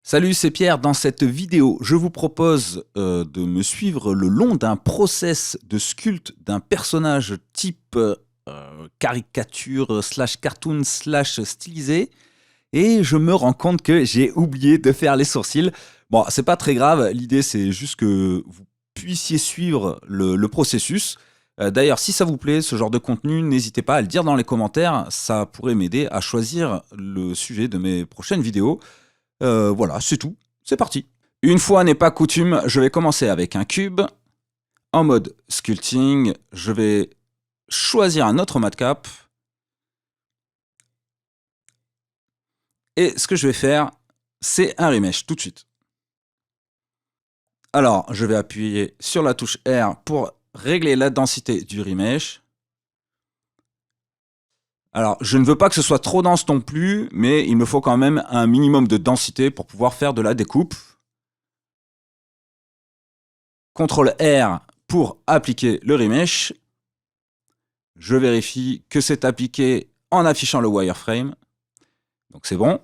Salut, c'est Pierre. Dans cette vidéo, je vous propose de me suivre le long d'un process de sculpte d'un personnage type caricature slash cartoon slash stylisé. Et je me rends compte que j'ai oublié de faire les sourcils. Bon, c'est pas très grave. L'idée, c'est juste que vous puissiez suivre le processus. D'ailleurs, si ça vous plaît, ce genre de contenu, n'hésitez pas à le dire dans les commentaires. Ça pourrait m'aider à choisir le sujet de mes prochaines vidéos. Voilà, c'est tout. C'est parti. Une fois n'est pas coutume, je vais commencer avec un cube. En mode sculpting, je vais choisir un autre matcap. Et ce que je vais faire, c'est un remesh tout de suite. Alors, je vais appuyer sur la touche R pour régler la densité du remesh. Alors, je ne veux pas que ce soit trop dense non plus, mais il me faut quand même un minimum de densité pour pouvoir faire de la découpe. CTRL R pour appliquer le remesh. Je vérifie que c'est appliqué en affichant le wireframe. Donc c'est bon.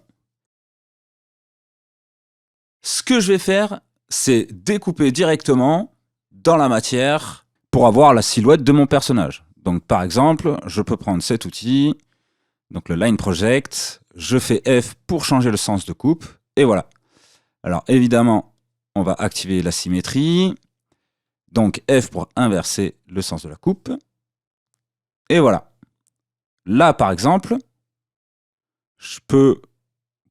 Ce que je vais faire, c'est découper directement dans la matière pour avoir la silhouette de mon personnage. Donc par exemple, je peux prendre cet outil, donc le Line Project, je fais F pour changer le sens de coupe, et voilà. Alors évidemment, on va activer la symétrie, donc F pour inverser le sens de la coupe, et voilà. Là par exemple, je peux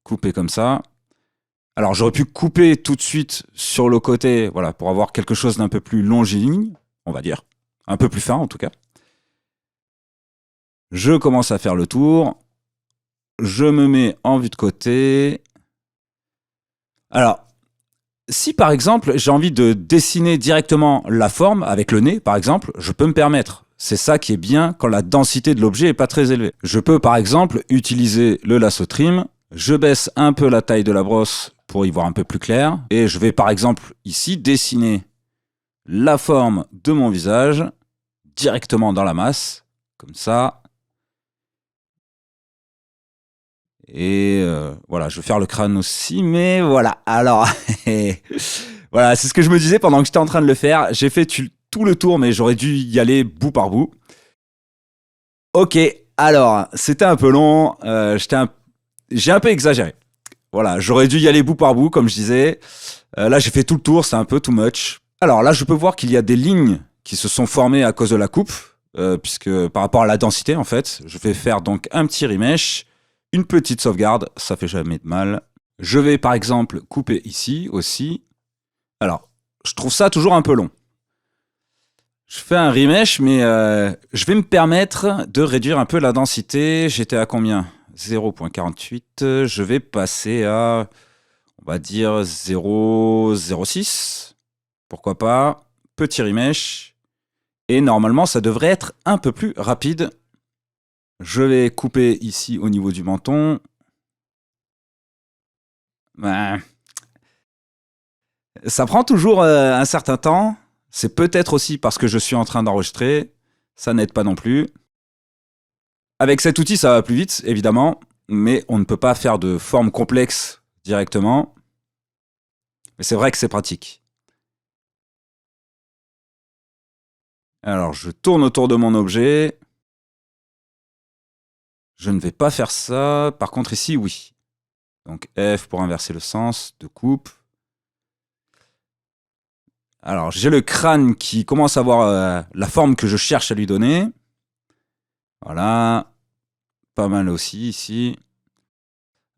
couper comme ça. Alors j'aurais pu couper tout de suite sur le côté, voilà, pour avoir quelque chose d'un peu plus longiligne, on va dire, un peu plus fin en tout cas. Je commence à faire le tour, je me mets en vue de côté. Alors, si par exemple j'ai envie de dessiner directement la forme avec le nez, par exemple, je peux me permettre. C'est ça qui est bien quand la densité de l'objet n'est pas très élevée. Je peux par exemple utiliser le lasso trim. Je baisse un peu la taille de la brosse pour y voir un peu plus clair. Et je vais par exemple ici dessiner la forme de mon visage directement dans la masse, comme ça. Et voilà, je vais faire le crâne aussi, mais voilà. Alors, voilà, c'est ce que je me disais pendant que j'étais en train de le faire. J'ai fait tout le tour, mais j'aurais dû y aller bout par bout. Ok, alors, c'était un peu long. J'ai un peu exagéré. Voilà, j'aurais dû y aller bout par bout, comme je disais. Là, j'ai fait tout le tour, c'est un peu too much. Alors là, je peux voir qu'il y a des lignes qui se sont formées à cause de la coupe, puisque par rapport à la densité, en fait, je vais faire donc un petit remesh, une petite sauvegarde, ça fait jamais de mal. Je vais par exemple couper ici aussi. Alors, je trouve ça toujours un peu long. Je fais un remesh, mais je vais me permettre de réduire un peu la densité. J'étais à combien ? 0.48. Je vais passer à, on va dire, 0.06. Pourquoi pas. Petit remesh. Et normalement, ça devrait être un peu plus rapide. Je vais couper ici au niveau du menton. Ben, ça prend toujours un certain temps. C'est peut-être aussi parce que je suis en train d'enregistrer. Ça n'aide pas non plus. Avec cet outil, ça va plus vite, évidemment. Mais on ne peut pas faire de forme complexe directement. Mais c'est vrai que c'est pratique. Alors, je tourne autour de mon objet. Je ne vais pas faire ça. Par contre, ici, oui. Donc, F pour inverser le sens de coupe. Alors, j'ai le crâne qui commence à avoir la forme que je cherche à lui donner. Voilà. Pas mal aussi, ici.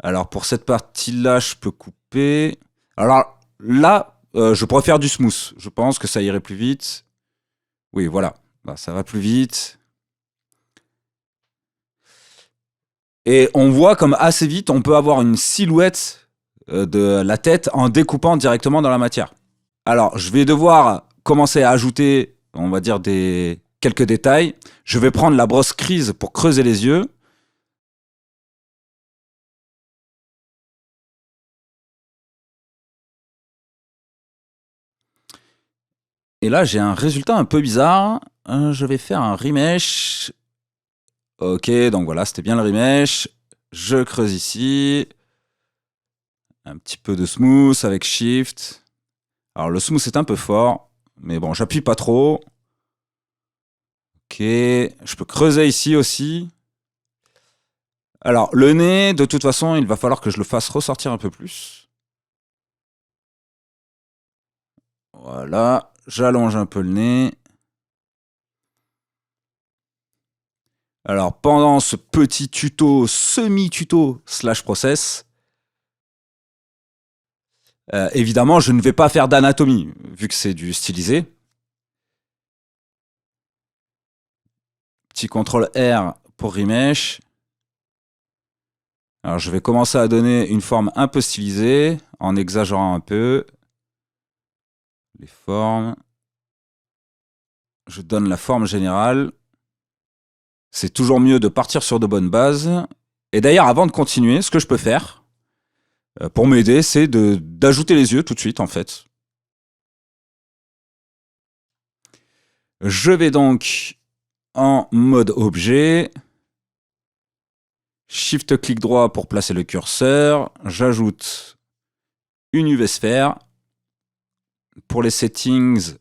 Alors, pour cette partie-là, je peux couper. Alors, là, je pourrais faire du smooth. Je pense que ça irait plus vite. Oui, voilà. Bah, ça va plus vite. Et on voit comme assez vite, on peut avoir une silhouette de la tête en découpant directement dans la matière. Alors, je vais devoir commencer à ajouter, on va dire, quelques détails. Je vais prendre la brosse grise pour creuser les yeux. Et là, j'ai un résultat un peu bizarre. Je vais faire un remesh. Ok, donc voilà, c'était bien le remesh. Je creuse ici. Un petit peu de smooth avec Shift. Alors le smooth est un peu fort, mais bon, j'appuie pas trop. Ok, je peux creuser ici aussi. Alors le nez, de toute façon, il va falloir que je le fasse ressortir un peu plus. Voilà, j'allonge un peu le nez. Alors pendant ce petit tuto, semi-tuto slash process, évidemment, je ne vais pas faire d'anatomie, vu que c'est du stylisé. Petit contrôle R pour remesh. Alors je vais commencer à donner une forme un peu stylisée, en exagérant un peu les formes. Je donne la forme générale. C'est toujours mieux de partir sur de bonnes bases. Et d'ailleurs, avant de continuer, ce que je peux faire, pour m'aider, c'est d'ajouter les yeux tout de suite, en fait. Je vais donc en mode objet. Shift-clic droit pour placer le curseur. J'ajoute une UV sphère. Pour les settings,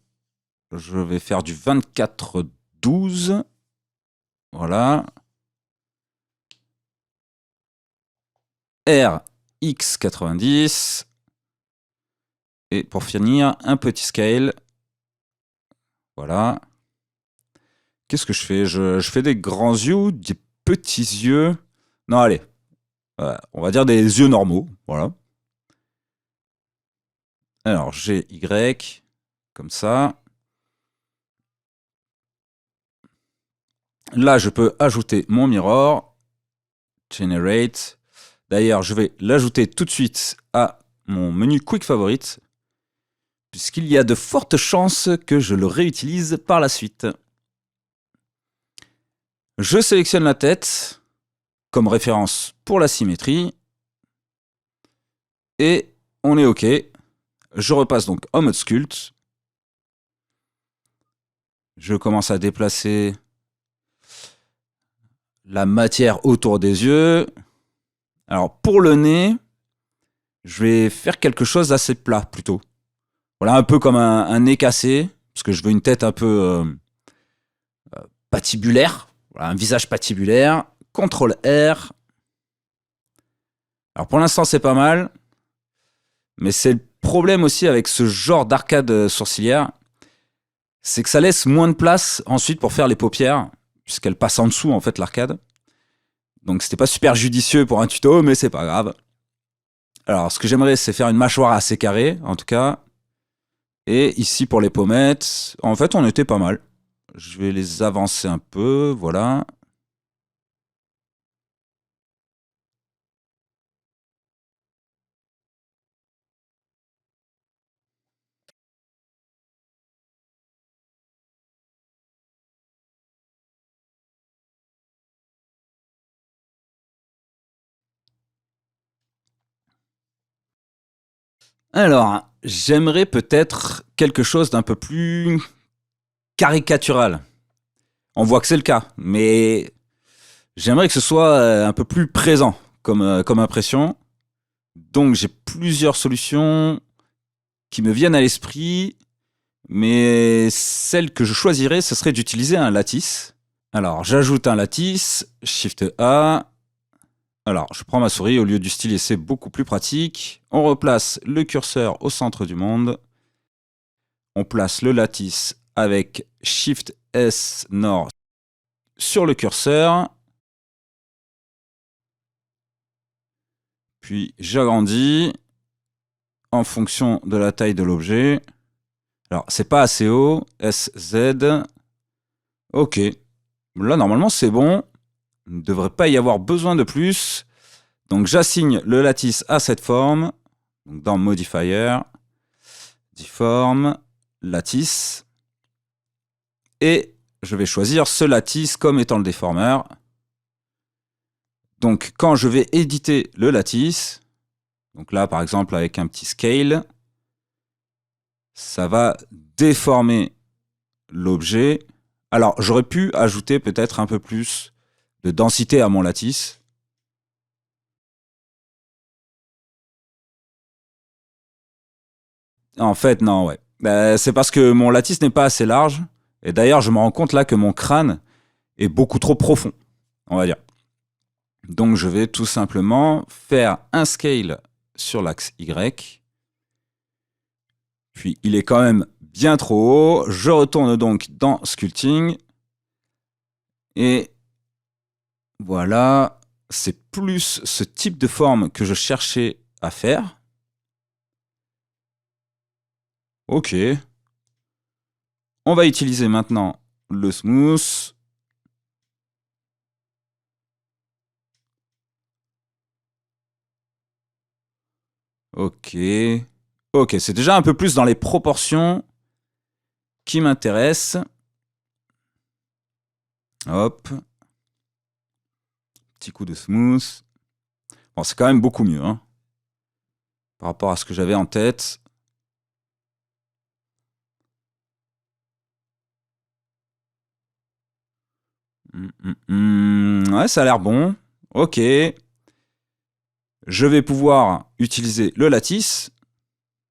je vais faire du 24-12. Voilà. RX90. Et pour finir, un petit scale. Voilà. Qu'est-ce que je fais je fais des grands yeux ou des petits yeux? Non, allez. On va dire des yeux normaux. Voilà. Alors, j'ai Y. Comme ça. Là, je peux ajouter mon mirror. Generate. D'ailleurs, je vais l'ajouter tout de suite à mon menu Quick Favorite, puisqu'il y a de fortes chances que je le réutilise par la suite. Je sélectionne la tête comme référence pour la symétrie. Et on est OK. Je repasse donc en mode sculpt. Je commence à déplacer la matière autour des yeux. Alors pour le nez, je vais faire quelque chose d'assez plat plutôt. Voilà, un peu comme un nez cassé, parce que je veux une tête un peu patibulaire. Voilà, un visage patibulaire. CTRL R. Alors pour l'instant c'est pas mal, mais c'est le problème aussi avec ce genre d'arcade sourcilière, c'est que ça laisse moins de place ensuite pour faire les paupières, puisqu'elle passe en dessous en fait l'arcade. Donc c'était pas super judicieux pour un tuto, mais c'est pas grave. Alors ce que j'aimerais c'est faire une mâchoire assez carrée en tout cas. Et ici pour les pommettes, en fait on était pas mal. Je vais les avancer un peu, voilà. Alors, j'aimerais peut-être quelque chose d'un peu plus caricatural. On voit que c'est le cas, mais j'aimerais que ce soit un peu plus présent comme impression. Donc j'ai plusieurs solutions qui me viennent à l'esprit, mais celle que je choisirais, ce serait d'utiliser un lattice. Alors j'ajoute un lattice, Shift A. Alors je prends ma souris, au lieu du stylet, c'est beaucoup plus pratique. On replace le curseur au centre du monde. On place le lattice avec Shift S Nord sur le curseur. Puis j'agrandis en fonction de la taille de l'objet. Alors, c'est pas assez haut. SZ. Ok. Là, normalement, c'est bon. Il ne devrait pas y avoir besoin de plus. Donc, j'assigne le lattice à cette forme. Donc, dans Modifier, Deform, lattice. Et je vais choisir ce lattice comme étant le déformeur. Donc, quand je vais éditer le lattice, donc là, par exemple, avec un petit scale, ça va déformer l'objet. Alors, j'aurais pu ajouter peut-être un peu plus de densité à mon lattice. En fait, non, ouais. C'est parce que mon lattice n'est pas assez large. Et d'ailleurs, je me rends compte là que mon crâne est beaucoup trop profond, on va dire. Donc, je vais tout simplement faire un scale sur l'axe Y. Puis, il est quand même bien trop haut. Je retourne donc dans Sculpting. Et voilà, c'est plus ce type de forme que je cherchais à faire. Ok. On va utiliser maintenant le smooth. Ok. Ok, c'est déjà un peu plus dans les proportions qui m'intéressent. Hop. Petit coup de smooth. Bon, c'est quand même beaucoup mieux, hein, par rapport à ce que j'avais en tête. Ouais, ça a l'air bon. Ok. Je vais pouvoir utiliser le lattice.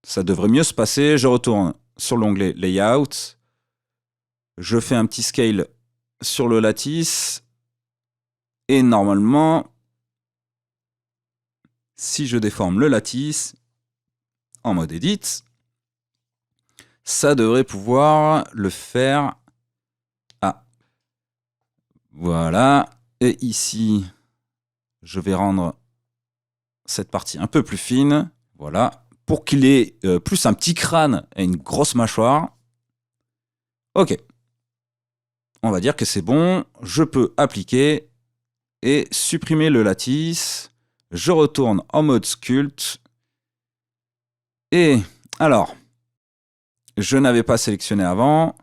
Ça devrait mieux se passer. Je retourne sur l'onglet Layout. Je fais un petit scale sur le lattice. Et normalement, si je déforme le lattice en mode Edit, ça devrait pouvoir le faire. Ah, voilà. Et ici, je vais rendre cette partie un peu plus fine. Voilà. Pour qu'il ait plus un petit crâne et une grosse mâchoire. Ok. On va dire que c'est bon. Je peux appliquer et supprimer le lattice. Je retourne en mode sculpt. Et alors, je n'avais pas sélectionné avant.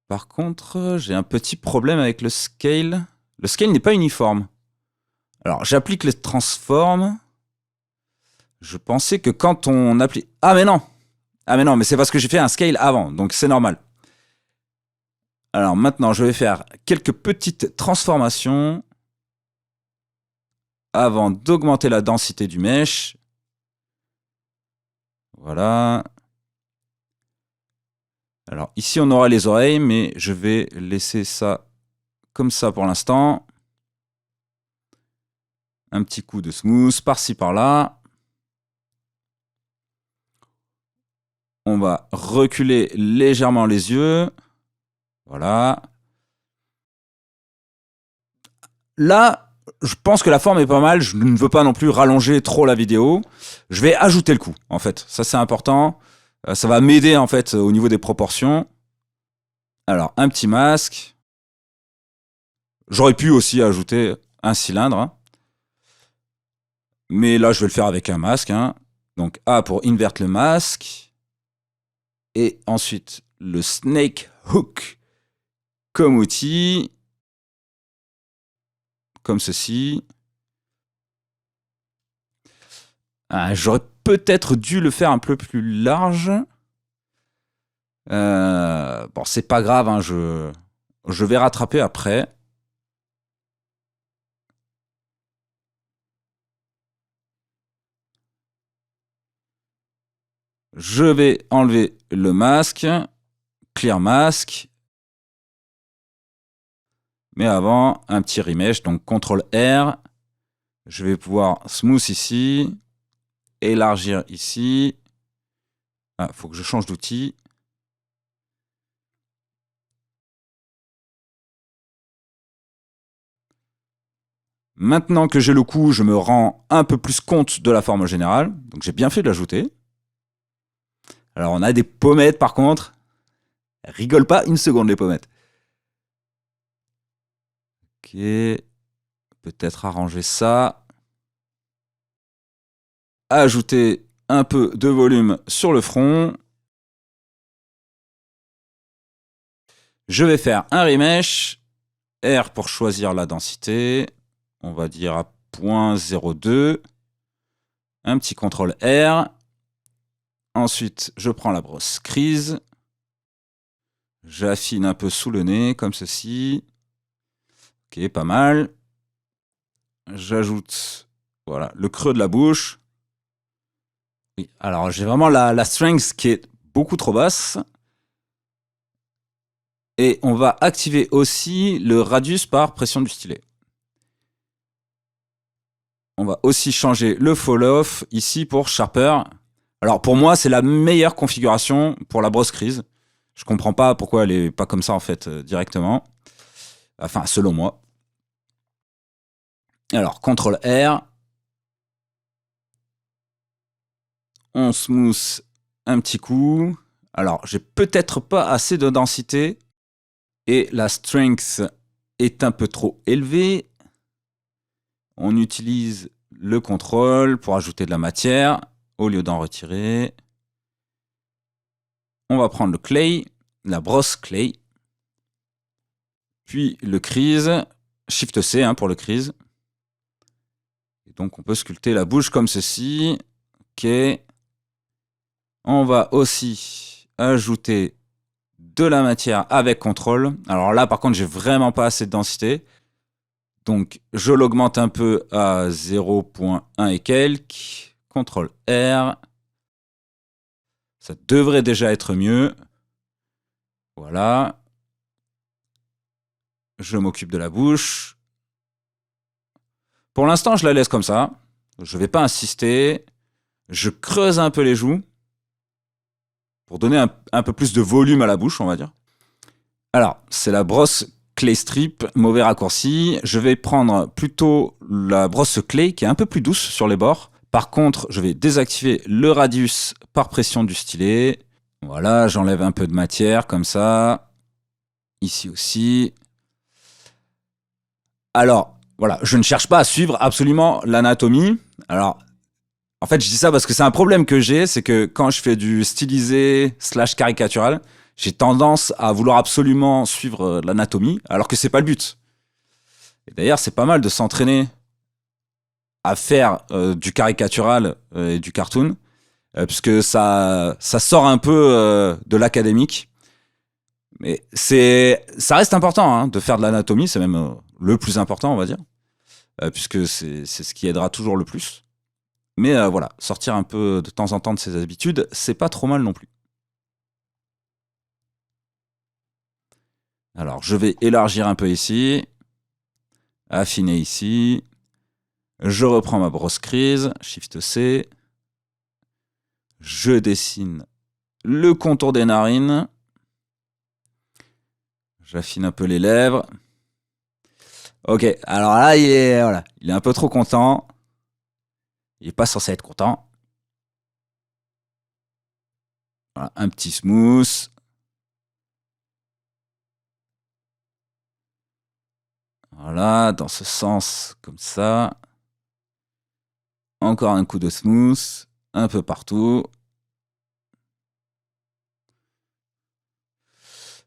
Par contre, j'ai un petit problème avec le scale. Le scale n'est pas uniforme. Alors, j'applique les transforms. Je pensais que quand on applique... Ah mais non. Ah mais non, mais c'est parce que j'ai fait un scale avant, donc c'est normal. Alors maintenant, je vais faire quelques petites transformations avant d'augmenter la densité du mesh. Voilà. Alors ici, on aura les oreilles, mais je vais laisser ça comme ça pour l'instant. Un petit coup de smooth par-ci par-là. On va reculer légèrement les yeux. Voilà. Là, je pense que la forme est pas mal. Je ne veux pas non plus rallonger trop la vidéo. Je vais ajouter le coup, en fait. Ça, c'est important. Ça va m'aider, en fait, au niveau des proportions. Alors, un petit masque. J'aurais pu aussi ajouter un cylindre, hein. Mais là, je vais le faire avec un masque, hein. Donc, A pour invert le masque. Et ensuite, le snake hook comme outil. Comme ceci. J'aurais peut-être dû le faire un peu plus large. Bon, c'est pas grave, hein, je vais rattraper après. Je vais enlever le masque, clear mask. Mais avant, un petit remesh, donc CTRL R. Je vais pouvoir smooth ici, élargir ici. Ah, faut que je change d'outil. Maintenant que j'ai le coup, je me rends un peu plus compte de la forme générale. Donc j'ai bien fait de l'ajouter. Alors on a des pommettes par contre. Rigole pas une seconde les pommettes. Ok. Peut-être arranger ça. Ajouter un peu de volume sur le front. Je vais faire un remesh. R pour choisir la densité. On va dire à 0.02. Un petit CTRL R. Ensuite, je prends la brosse crease. J'affine un peu sous le nez, comme ceci. Ok, pas mal. J'ajoute voilà, le creux de la bouche. Oui, alors j'ai vraiment la strength qui est beaucoup trop basse. Et on va activer aussi le radius par pression du stylet. On va aussi changer le fall-off ici pour Sharper. Alors pour moi, c'est la meilleure configuration pour la brosse crease. Je comprends pas pourquoi elle est pas comme ça en fait directement. Enfin, selon moi. Alors, CTRL R. On smooth un petit coup. Alors, j'ai peut-être pas assez de densité. Et la strength est un peu trop élevée. On utilise le contrôle pour ajouter de la matière au lieu d'en retirer. On va prendre le clay, la brosse clay. Puis le crease, Shift C pour le crease. Et donc on peut sculpter la bouche comme ceci. Ok. On va aussi ajouter de la matière avec contrôle. Alors là par contre j'ai vraiment pas assez de densité. Donc je l'augmente un peu à 0.1 et quelques. CTRL R. Ça devrait déjà être mieux. Voilà. Je m'occupe de la bouche. Pour l'instant, je la laisse comme ça. Je ne vais pas insister. Je creuse un peu les joues pour donner un peu plus de volume à la bouche, on va dire. Alors, c'est la brosse Clay Strip, mauvais raccourci. Je vais prendre plutôt la brosse Clay qui est un peu plus douce sur les bords. Par contre, je vais désactiver le radius par pression du stylet. Voilà, j'enlève un peu de matière comme ça. Ici aussi. Alors, voilà, je ne cherche pas à suivre absolument l'anatomie. Alors, en fait, je dis ça parce que c'est un problème que j'ai, c'est que quand je fais du stylisé / caricatural, j'ai tendance à vouloir absolument suivre l'anatomie, alors que c'est pas le but. Et d'ailleurs, c'est pas mal de s'entraîner à faire du caricatural et du cartoon, puisque ça sort un peu de l'académique. Mais ça reste important de faire de l'anatomie, c'est même le plus important, on va dire, puisque c'est ce qui aidera toujours le plus. Mais voilà, sortir un peu de temps en temps de ses habitudes, c'est pas trop mal non plus. Alors, je vais élargir un peu ici, affiner ici. Je reprends ma brosse crease, Shift C. Je dessine le contour des narines. J'affine un peu les lèvres. Ok, alors là, il est un peu trop content. Il n'est pas censé être content. Voilà, un petit smooth. Voilà, dans ce sens, comme ça. Encore un coup de smooth, un peu partout.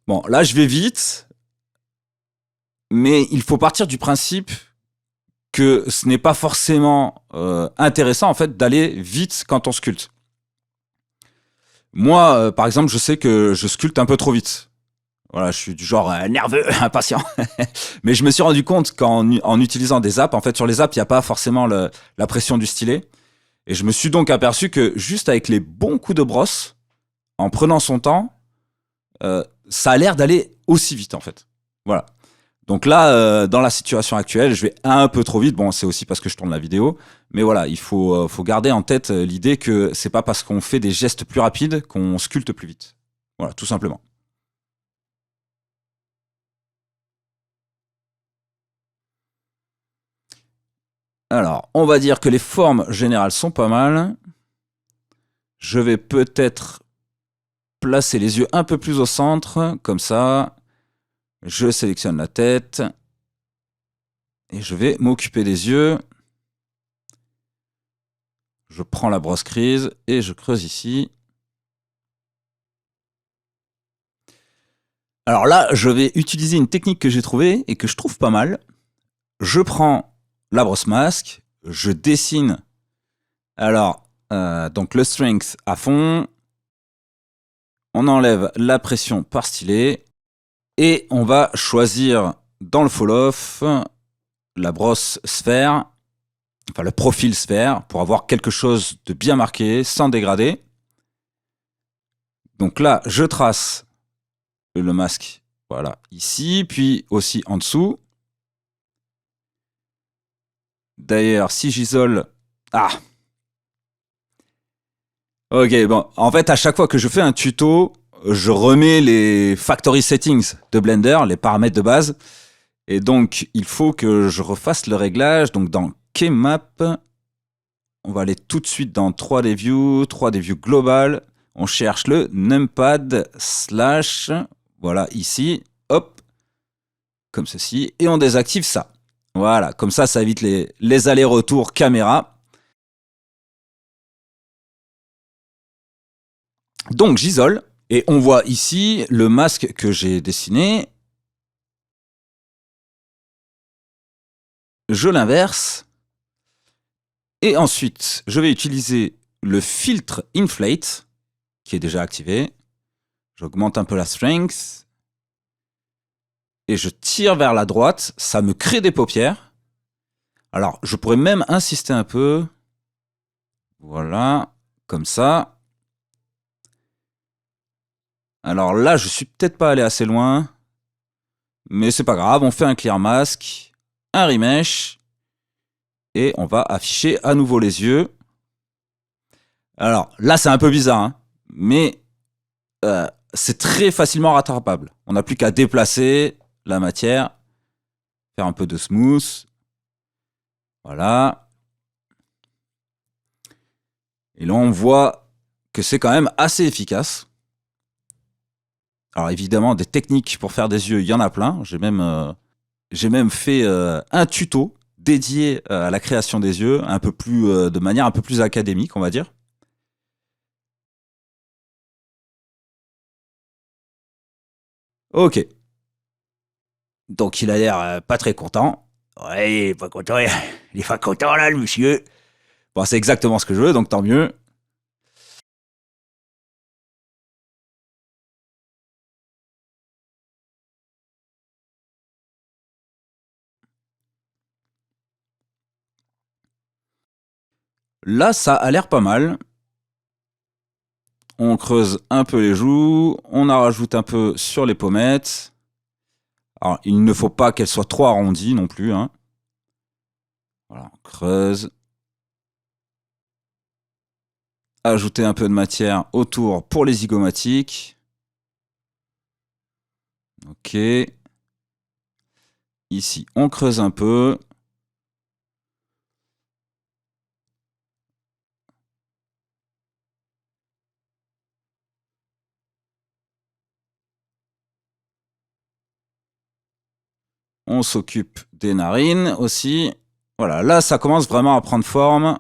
Bon, là, je vais vite. Mais il faut partir du principe que ce n'est pas forcément intéressant, en fait, d'aller vite quand on sculpte. Moi, par exemple, je sais que je sculpte un peu trop vite. Voilà, je suis du genre nerveux, impatient. Mais je me suis rendu compte qu'en utilisant des apps, en fait, sur les apps, il n'y a pas forcément la pression du stylet. Et je me suis donc aperçu que juste avec les bons coups de brosse, en prenant son temps, ça a l'air d'aller aussi vite, en fait. Voilà. Donc là, dans la situation actuelle, je vais un peu trop vite. Bon, c'est aussi parce que je tourne la vidéo. Mais voilà, il faut garder en tête l'idée que c'est pas parce qu'on fait des gestes plus rapides qu'on sculpte plus vite. Voilà, tout simplement. Alors, on va dire que les formes générales sont pas mal. Je vais peut-être placer les yeux un peu plus au centre, comme ça. Je sélectionne la tête. Et je vais m'occuper des yeux. Je prends la brosse crease et je creuse ici. Alors là, je vais utiliser une technique que j'ai trouvée et que je trouve pas mal. Je prends la brosse masque, je dessine alors donc le strength à fond. On enlève la pression par stylet et on va choisir dans le fall-off la brosse sphère. enfin le profil sphère, pour avoir quelque chose de bien marqué, sans dégrader. Donc là, je trace le masque, voilà, ici, puis aussi en dessous. D'ailleurs, si j'isole... Ah, ok, bon, en fait, à chaque fois que je fais un tuto, je remets les factory settings de Blender, les paramètres de base. Et donc, il faut que je refasse le réglage. Donc, dans Keymap, on va aller tout de suite dans 3D View, 3D View Global. On cherche le numpad slash, voilà, ici, hop, comme ceci. Et on désactive ça. Voilà, comme ça évite les allers-retours caméra. Donc, j'isole. Et on voit ici le masque que j'ai dessiné. Je l'inverse. Et ensuite, je vais utiliser le filtre Inflate, qui est déjà activé. J'augmente un peu la strength. Et je tire vers la droite. Ça me crée des paupières. Alors, je pourrais même insister un peu. Voilà, comme ça. Alors là, je suis peut-être pas allé assez loin. Mais c'est pas grave, on fait un clear mask, un remesh. Et on va afficher à nouveau les yeux. Alors là, c'est un peu bizarre, hein, mais c'est très facilement rattrapable. On n'a plus qu'à déplacer la matière, faire un peu de smooth. Voilà. Et là, on voit que c'est quand même assez efficace. Alors évidemment, des techniques pour faire des yeux, il y en a plein. J'ai même fait un tuto dédié à la création des yeux, un peu plus, de manière un peu plus académique, on va dire. Ok. Donc il a l'air pas très content. Ouais, il est pas content, il est pas content là, le monsieur. Bon, c'est exactement ce que je veux, donc tant mieux. Là, ça a l'air pas mal. On creuse un peu les joues, on en rajoute un peu sur les pommettes. Alors, il ne faut pas qu'elles soient trop arrondies non plus, hein. Voilà, on creuse. Ajouter un peu de matière autour pour les zygomatiques. Ok. Ici, on creuse un peu. On s'occupe des narines aussi. Voilà, là, ça commence vraiment à prendre forme.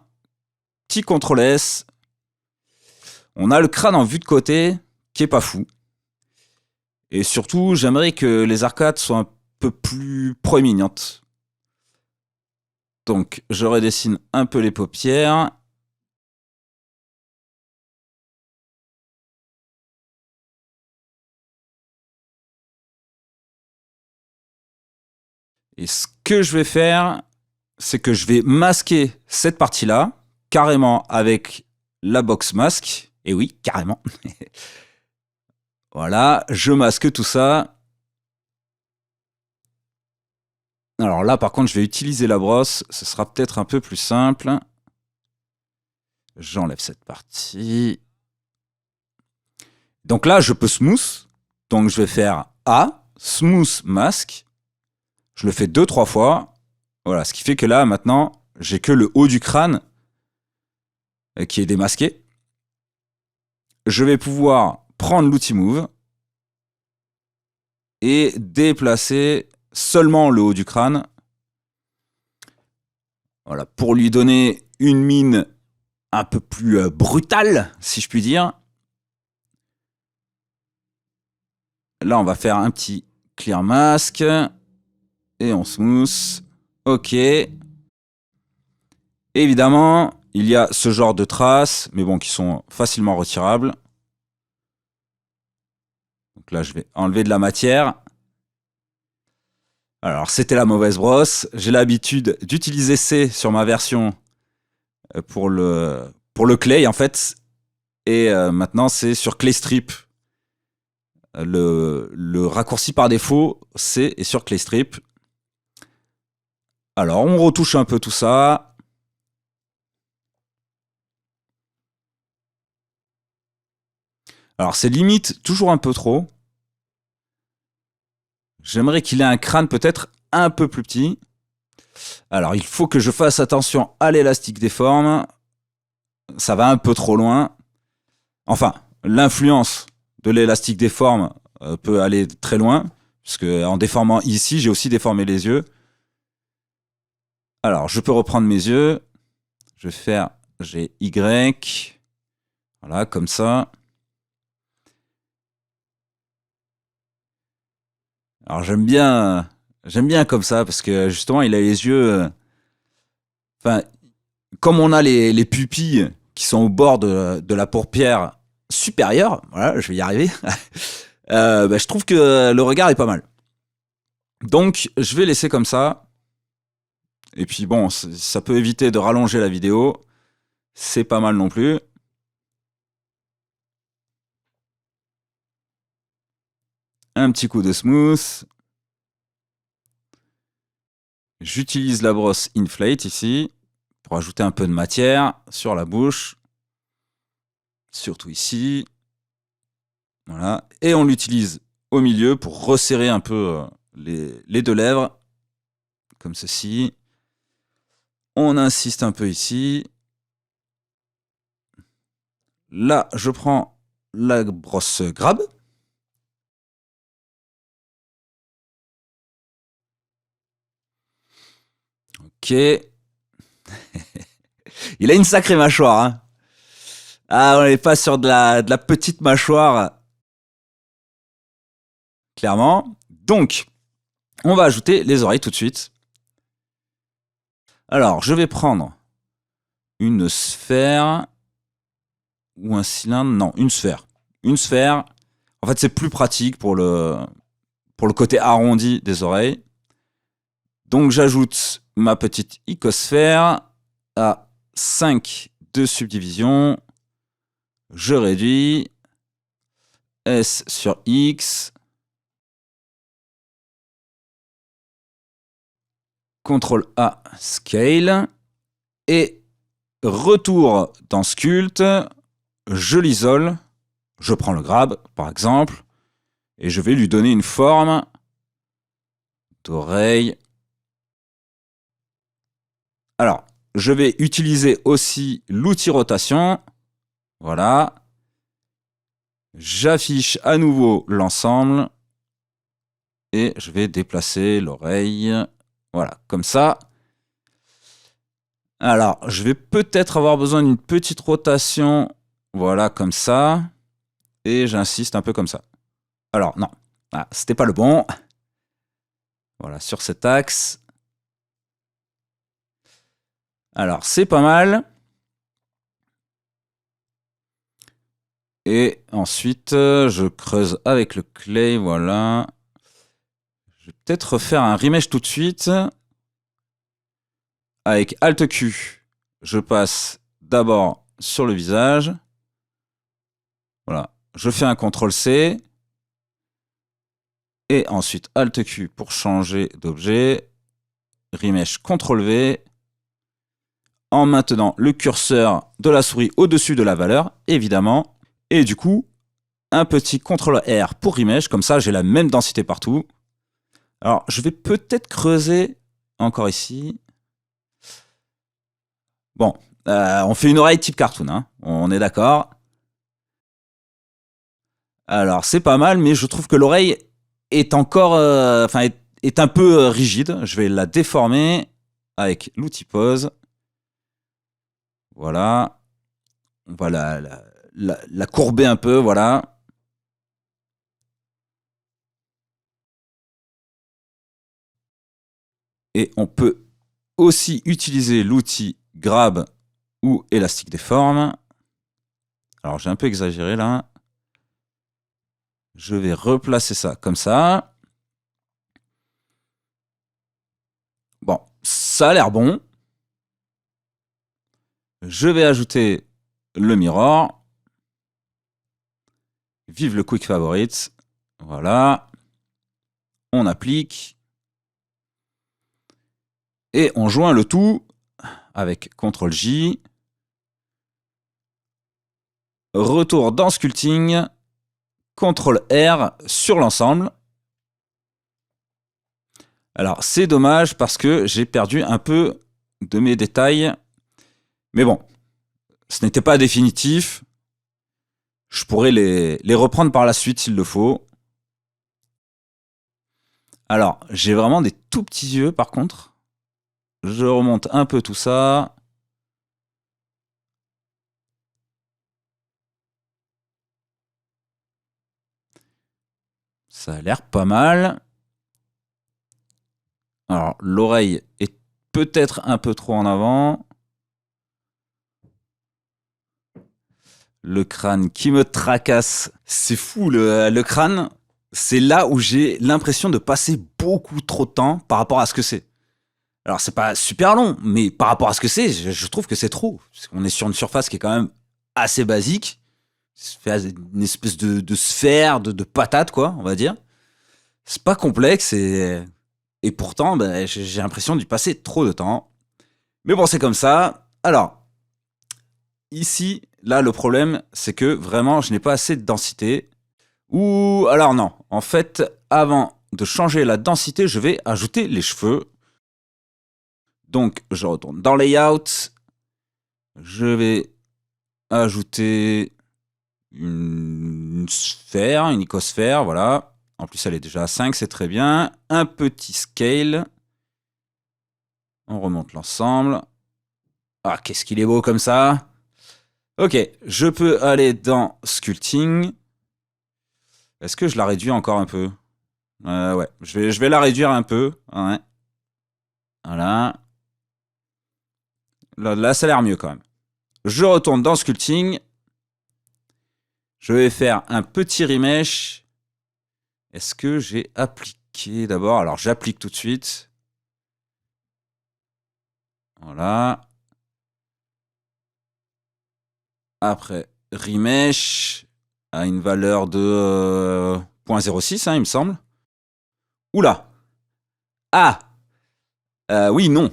Petit CTRL S. On a le crâne en vue de côté, qui est pas fou. Et surtout, j'aimerais que les arcades soient un peu plus proéminentes. Donc, je redessine un peu les paupières. Et ce que je vais faire, c'est que je vais masquer cette partie-là, carrément avec la box mask. Et oui, carrément. Voilà, je masque tout ça. Alors là, par contre, je vais utiliser la brosse. Ce sera peut-être un peu plus simple. J'enlève cette partie. Donc là, je peux smooth. Donc je vais faire A, smooth mask. Je le fais 2-3 fois. Voilà, ce qui fait que là, maintenant, j'ai que le haut du crâne qui est démasqué. Je vais pouvoir prendre l'outil Move et déplacer seulement le haut du crâne. Voilà, pour lui donner une mine un peu plus brutale, si je puis dire. Là, on va faire un petit clear mask. Et on smooth. Ok. Évidemment, il y a ce genre de traces, mais bon, qui sont facilement retirables. Donc là, je vais enlever de la matière. Alors, c'était la mauvaise brosse. J'ai l'habitude d'utiliser C sur ma version pour le clay, en fait. Et maintenant, c'est sur Claystrip. Le raccourci par défaut, C est sur Claystrip. Alors, on retouche un peu tout ça. Alors, c'est limite toujours un peu trop. J'aimerais qu'il ait un crâne peut-être un peu plus petit. Alors, il faut que je fasse attention à l'élastique des formes. Ça va un peu trop loin. Enfin, l'influence de l'élastique des formes peut aller très loin. Puisque en déformant ici, j'ai aussi déformé les yeux. Alors, je peux reprendre mes yeux. Je vais faire GY. Voilà, comme ça. Alors, j'aime bien comme ça parce que justement, il a les yeux. Enfin, comme on a les pupilles qui sont au bord de la paupière supérieure, voilà, je vais y arriver. Je trouve que le regard est pas mal. Donc, je vais laisser comme ça. Et puis bon, ça peut éviter de rallonger la vidéo. C'est pas mal non plus. Un petit coup de smooth. J'utilise la brosse Inflate ici pour ajouter un peu de matière sur la bouche. Surtout ici. Voilà. Et on l'utilise au milieu pour resserrer un peu les deux lèvres. Comme ceci. On insiste un peu ici. Là, je prends la brosse Grab. Ok. Il a une sacrée mâchoire. Hein. Ah, on n'est pas sur de la petite mâchoire. Clairement. Donc, on va ajouter les oreilles tout de suite. Alors, je vais prendre une sphère ou un cylindre. Non, une sphère. Une sphère. En fait, c'est plus pratique pour le côté arrondi des oreilles. Donc, j'ajoute ma petite icosphère à 5 de subdivision. Je réduis. S sur X. CTRL A, Scale. Et retour dans Sculpt. Je l'isole. Je prends le grab, par exemple. Et je vais lui donner une forme d'oreille. Alors, je vais utiliser aussi l'outil rotation. Voilà. J'affiche à nouveau l'ensemble. Et je vais déplacer l'oreille. Voilà, comme ça. Alors, je vais peut-être avoir besoin d'une petite rotation. Voilà, comme ça. Et j'insiste un peu comme ça. Alors, non. Ah, c'était pas le bon. Voilà, sur cet axe. Alors, c'est pas mal. Et ensuite, je creuse avec le clay, voilà. Je vais peut-être refaire un remesh tout de suite. Avec Alt Q, je passe d'abord sur le visage. Voilà, je fais un CTRL C. Et ensuite, Alt Q pour changer d'objet. Remesh CTRL V. En maintenant le curseur de la souris au-dessus de la valeur, évidemment. Et du coup, un petit CTRL R pour remesh, comme ça j'ai la même densité partout. Alors, je vais peut-être creuser encore ici. Bon, on fait une oreille type cartoon, hein, on est d'accord. Alors, c'est pas mal, mais je trouve que l'oreille est encore, est un peu rigide. Je vais la déformer avec l'outil pose. Voilà. On va la courber un peu, voilà. Et on peut aussi utiliser l'outil grab ou élastique déforme. Alors, j'ai un peu exagéré là. Je vais replacer ça comme ça. ça a l'air bon. Je vais ajouter le mirror. Vive le quick favorites. Voilà. On applique. Et on joint le tout avec CTRL-J. Retour dans Sculpting. CTRL-R sur l'ensemble. Alors, c'est dommage parce que j'ai perdu un peu de mes détails. Mais bon, ce n'était pas définitif. Je pourrais les reprendre par la suite s'il le faut. Alors, j'ai vraiment des tout petits yeux par contre. Je remonte un peu tout ça. Ça a l'air pas mal. Alors, l'oreille est peut-être un peu trop en avant. Le crâne qui me tracasse. C'est fou, le crâne. C'est là où j'ai l'impression de passer beaucoup trop de temps par rapport à ce que c'est. Alors, c'est pas super long, mais par rapport à ce que c'est, je trouve que c'est trop. Parce qu'on est sur une surface qui est quand même assez basique. C'est une espèce de sphère, de patate, quoi, on va dire. C'est pas complexe et pourtant, ben, j'ai l'impression d'y passer trop de temps. Mais bon, c'est comme ça. Alors, ici, là, le problème, c'est que vraiment, je n'ai pas assez de densité. Ou alors non, en fait, avant de changer la densité, je vais ajouter les cheveux. Donc, je retourne dans Layout. Je vais ajouter une sphère, une icosphère, voilà. En plus, elle est déjà à 5, c'est très bien. Un petit scale. On remonte l'ensemble. Ah, qu'est-ce qu'il est beau comme ça. Ok, je peux aller dans Sculpting. Est-ce que je la réduis encore un peu? Ouais, je vais la réduire un peu. Ouais. Voilà. Là, ça a l'air mieux quand même. Je retourne dans Sculpting. Je vais faire un petit remesh. Est-ce que j'ai appliqué d'abord? Alors, j'applique tout de suite. Voilà. Après, remesh à une valeur de 0.06, hein, il me semble. Oula. Ah. Oui, non.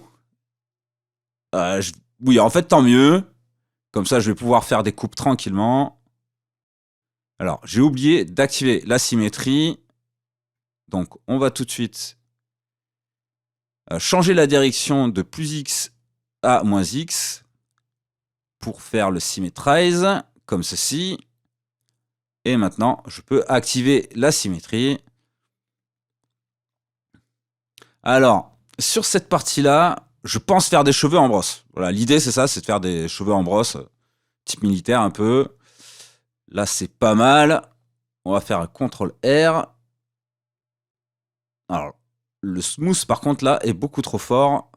Oui, en fait, tant mieux. Comme ça, je vais pouvoir faire des coupes tranquillement. Alors, j'ai oublié d'activer la symétrie. Donc, on va tout de suite changer la direction de plus X à moins X pour faire le symmetrize, comme ceci. Et maintenant, je peux activer la symétrie. Alors, sur cette partie-là, je pense faire des cheveux en brosse. Voilà, l'idée, c'est ça, c'est de faire des cheveux en brosse, type militaire un peu. Là, c'est pas mal. On va faire un CTRL-R. Alors, le smooth, par contre, là, est beaucoup trop fort.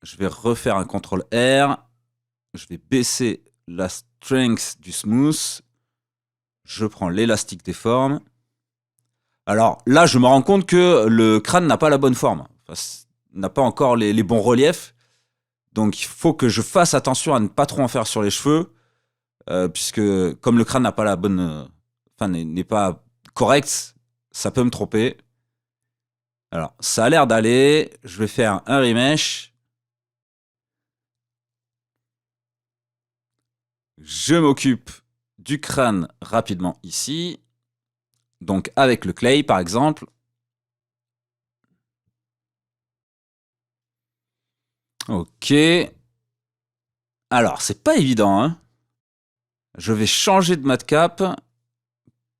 Je vais refaire un CTRL-R. Je vais baisser la strength du smooth. Je prends l'élastique des formes. Alors là, je me rends compte que le crâne n'a pas la bonne forme. Enfin, n'a pas encore les bons reliefs. Donc il faut que je fasse attention à ne pas trop en faire sur les cheveux. Puisque comme le crâne n'a pas la bonne... Enfin, n'est pas correct, ça peut me tromper. Alors, ça a l'air d'aller. Je vais faire un remesh. Je m'occupe du crâne rapidement ici. Donc avec le clay, par exemple. Ok. Alors, c'est pas évident, hein. Je vais changer de matcap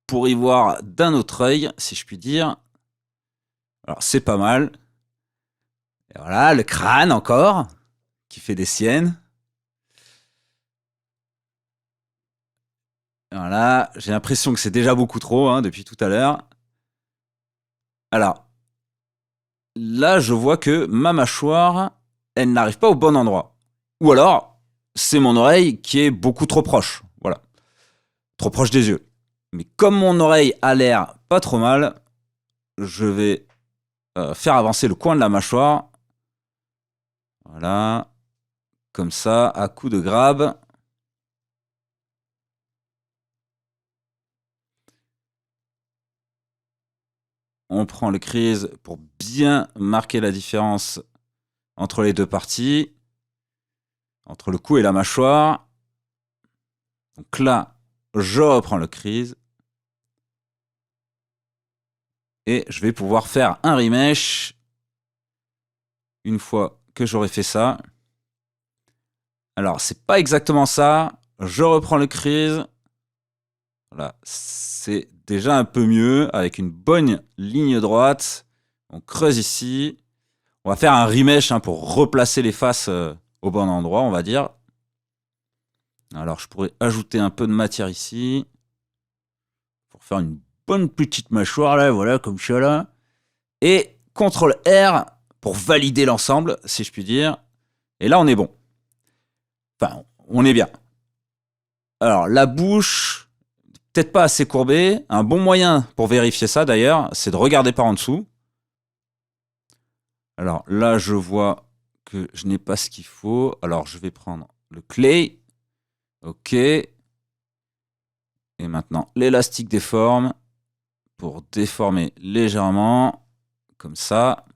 pour y voir d'un autre œil, si je puis dire. Alors, c'est pas mal. Et voilà, le crâne encore, qui fait des siennes. Voilà, j'ai l'impression que c'est déjà beaucoup trop, hein, depuis tout à l'heure. Alors, là, je vois que ma mâchoire, elle n'arrive pas au bon endroit. Ou alors, c'est mon oreille qui est beaucoup trop proche. Voilà. Trop proche des yeux. Mais comme mon oreille a l'air pas trop mal, je vais faire avancer le coin de la mâchoire. Voilà. Comme ça, à coup de grab. On prend le crease pour bien marquer la différence entre les deux parties, entre le cou et la mâchoire. Donc là, je reprends le crease. Et je vais pouvoir faire un remesh une fois que j'aurai fait ça. Alors, c'est pas exactement ça. Je reprends le crease. Voilà, c'est déjà un peu mieux avec une bonne ligne droite. On creuse ici. On va faire un remesh pour replacer les faces au bon endroit, on va dire. Alors, je pourrais ajouter un peu de matière ici pour faire une bonne petite mâchoire là, voilà, comme ça là. Et CTRL R pour valider l'ensemble, si je puis dire. Et là, on est bon. Enfin, on est bien. Alors, la bouche, peut-être pas assez courbée. Un bon moyen pour vérifier ça, d'ailleurs, c'est de regarder par en dessous. Alors là, je vois que je n'ai pas ce qu'il faut. Alors, je vais prendre le clay. OK. Et maintenant, l'élastique déforme pour déformer légèrement. Comme ça.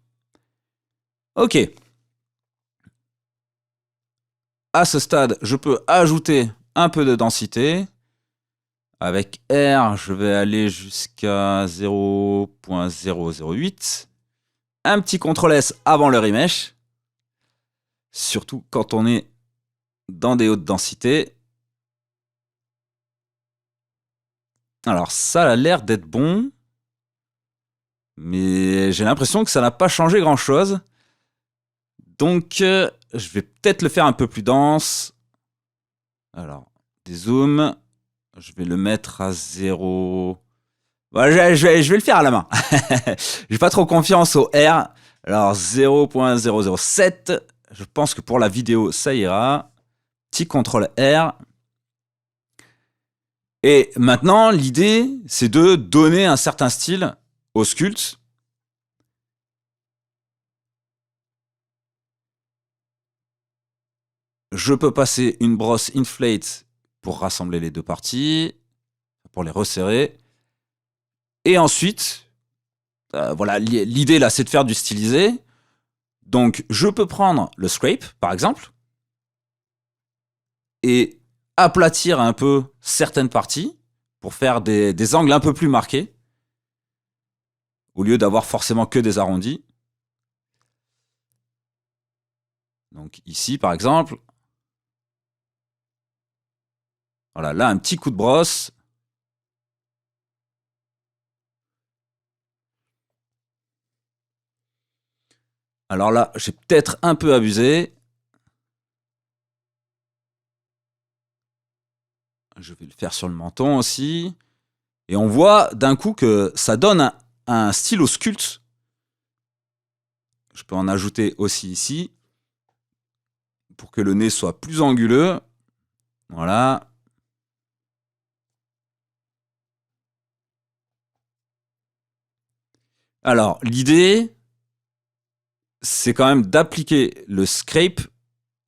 OK. À ce stade, je peux ajouter un peu de densité. Avec R, je vais aller jusqu'à 0.008. Un petit CTRL S avant le remesh. Surtout quand on est dans des hautes densités. Alors ça a l'air d'être bon. Mais j'ai l'impression que ça n'a pas changé grand-chose. Donc je vais peut-être le faire un peu plus dense. Alors, dézoom. Je vais le mettre à 0. Bon, je vais le faire à la main. J'ai pas trop confiance au R. Alors 0.007. Je pense que pour la vidéo, ça ira. Petit CTRL R. Et maintenant, l'idée, c'est de donner un certain style au sculpte. Je peux passer une brosse inflate pour rassembler les deux parties, pour les resserrer. Et ensuite, voilà, l'idée là, c'est de faire du stylisé. Donc, je peux prendre le scrape, par exemple, et aplatir un peu certaines parties pour faire des angles un peu plus marqués, au lieu d'avoir forcément que des arrondis. Donc ici, par exemple, voilà, là, un petit coup de brosse. Alors là, j'ai peut-être un peu abusé. Je vais le faire sur le menton aussi. Et on voit d'un coup que ça donne un style au sculpte. Je peux en ajouter aussi ici pour que le nez soit plus anguleux. Voilà. Alors, l'idée, c'est quand même d'appliquer le scrape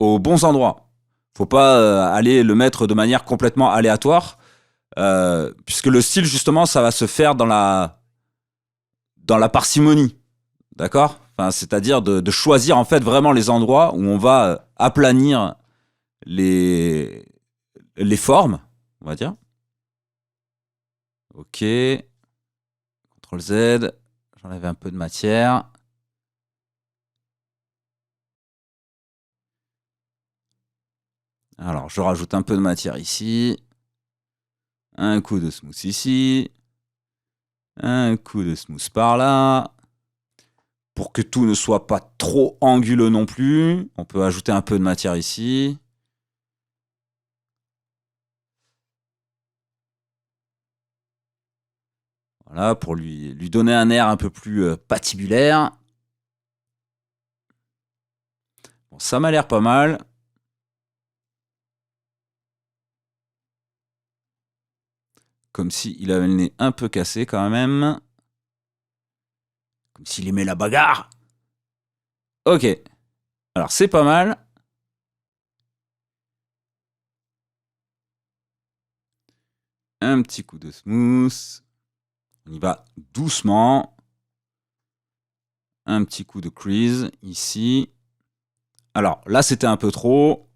aux bons endroits. Faut pas aller le mettre de manière complètement aléatoire, puisque le style, justement, ça va se faire dans la parcimonie. D'accord, enfin, c'est-à-dire de choisir en fait vraiment les endroits où on va aplanir les, les formes, on va dire. Ok. CTRL Z. J'enlève un peu de matière. Alors, je rajoute un peu de matière ici. Un coup de smooth ici. Un coup de smooth par là. Pour que tout ne soit pas trop anguleux non plus, on peut ajouter un peu de matière ici. Voilà, pour lui donner un air un peu plus patibulaire. Bon, ça m'a l'air pas mal. Comme s'il avait le nez un peu cassé quand même. Comme s'il aimait la bagarre. Ok. Alors, c'est pas mal. Un petit coup de smooth. On y va doucement. Un petit coup de crease ici. Alors, là, c'était un peu trop.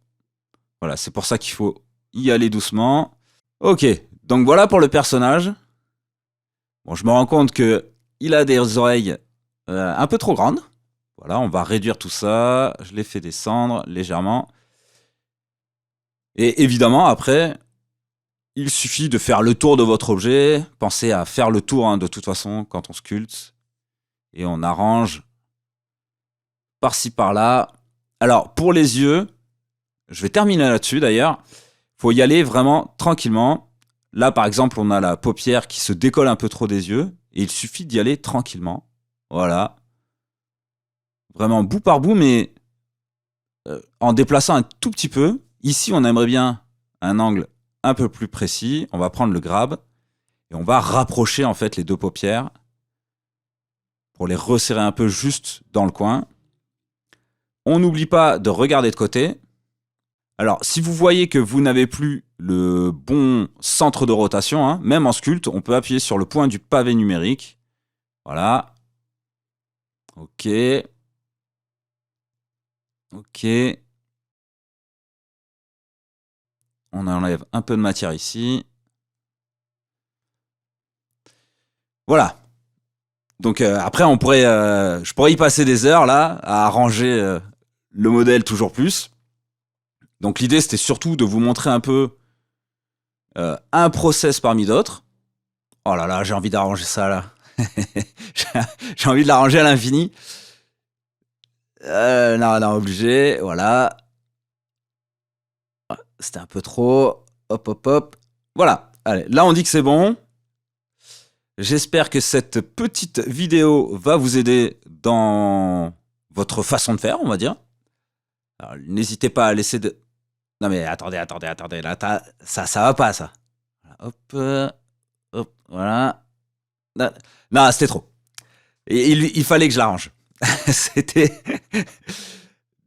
Voilà, c'est pour ça qu'il faut y aller doucement. Ok, donc voilà pour le personnage. Bon, je me rends compte que il a des oreilles un peu trop grandes. Voilà, on va réduire tout ça. Je les fais descendre légèrement. Et évidemment, après, il suffit de faire le tour de votre objet. Pensez à faire le tour, hein, de toute façon, quand on sculpte. Et on arrange par-ci, par-là. Alors, pour les yeux, je vais terminer là-dessus d'ailleurs. Il faut y aller vraiment tranquillement. Là, par exemple, on a la paupière qui se décolle un peu trop des yeux. Et il suffit d'y aller tranquillement. Voilà. Vraiment bout par bout, mais en déplaçant un tout petit peu. Ici, on aimerait bien un angle un peu plus précis. On va prendre le grab et on va rapprocher en fait les deux paupières pour les resserrer un peu juste dans le coin. On n'oublie pas de regarder de côté. Alors, si vous voyez que vous n'avez plus le bon centre de rotation, hein, même en sculpte, on peut appuyer sur le point du pavé numérique. Voilà. Ok. Ok. On enlève un peu de matière ici. Voilà. Donc après, je pourrais y passer des heures là à arranger le modèle toujours plus. Donc l'idée, c'était surtout de vous montrer un peu un process parmi d'autres. Oh là là, j'ai envie d'arranger ça là. J'ai envie de l'arranger à l'infini. Non, obligé. Voilà. C'était un peu trop. Hop, hop, hop. Voilà. Allez, là, on dit que c'est bon. J'espère que cette petite vidéo va vous aider dans votre façon de faire, on va dire. Alors, n'hésitez pas à laisser de... Non mais attendez, là, ça va pas, ça. Hop, hop, voilà. Non, c'était trop. Et il fallait que je l'arrange. C'était...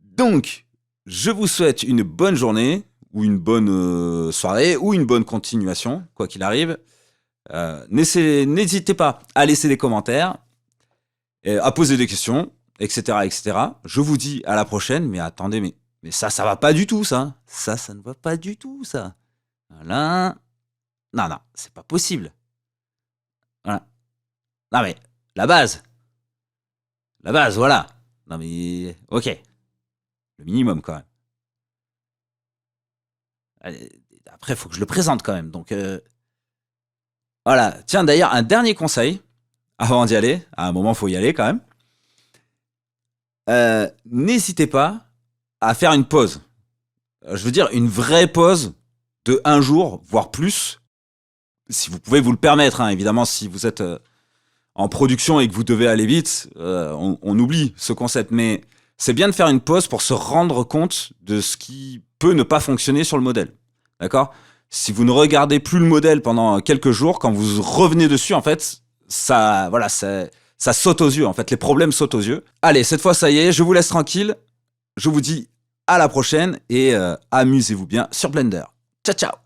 Donc, je vous souhaite une bonne journée, ou une bonne soirée, ou une bonne continuation, quoi qu'il arrive. N'hésitez pas à laisser des commentaires, à poser des questions, etc., etc. Je vous dis à la prochaine, mais attendez, mais ça va pas du tout, ça. Ça ne va pas du tout, ça. Voilà. Non, c'est pas possible. Voilà. Non, mais la base. La base, voilà. Non, mais ok. Le minimum, quand même. Après, il faut que je le présente, quand même. Donc, voilà. Tiens, d'ailleurs, un dernier conseil, avant d'y aller. À un moment, il faut y aller, quand même. N'hésitez pas à faire une pause. Je veux dire, une vraie pause de 1 jour, voire plus. Si vous pouvez vous le permettre, hein. Évidemment, si vous êtes en production et que vous devez aller vite, on oublie ce concept. Mais c'est bien de faire une pause pour se rendre compte de ce qui peut ne pas fonctionner sur le modèle. D'accord ? Si vous ne regardez plus le modèle pendant quelques jours, quand vous revenez dessus, en fait, ça saute aux yeux. En fait, les problèmes sautent aux yeux. Allez, cette fois, ça y est, je vous laisse tranquille. Je vous dis à la prochaine et amusez-vous bien sur Blender. Ciao, ciao!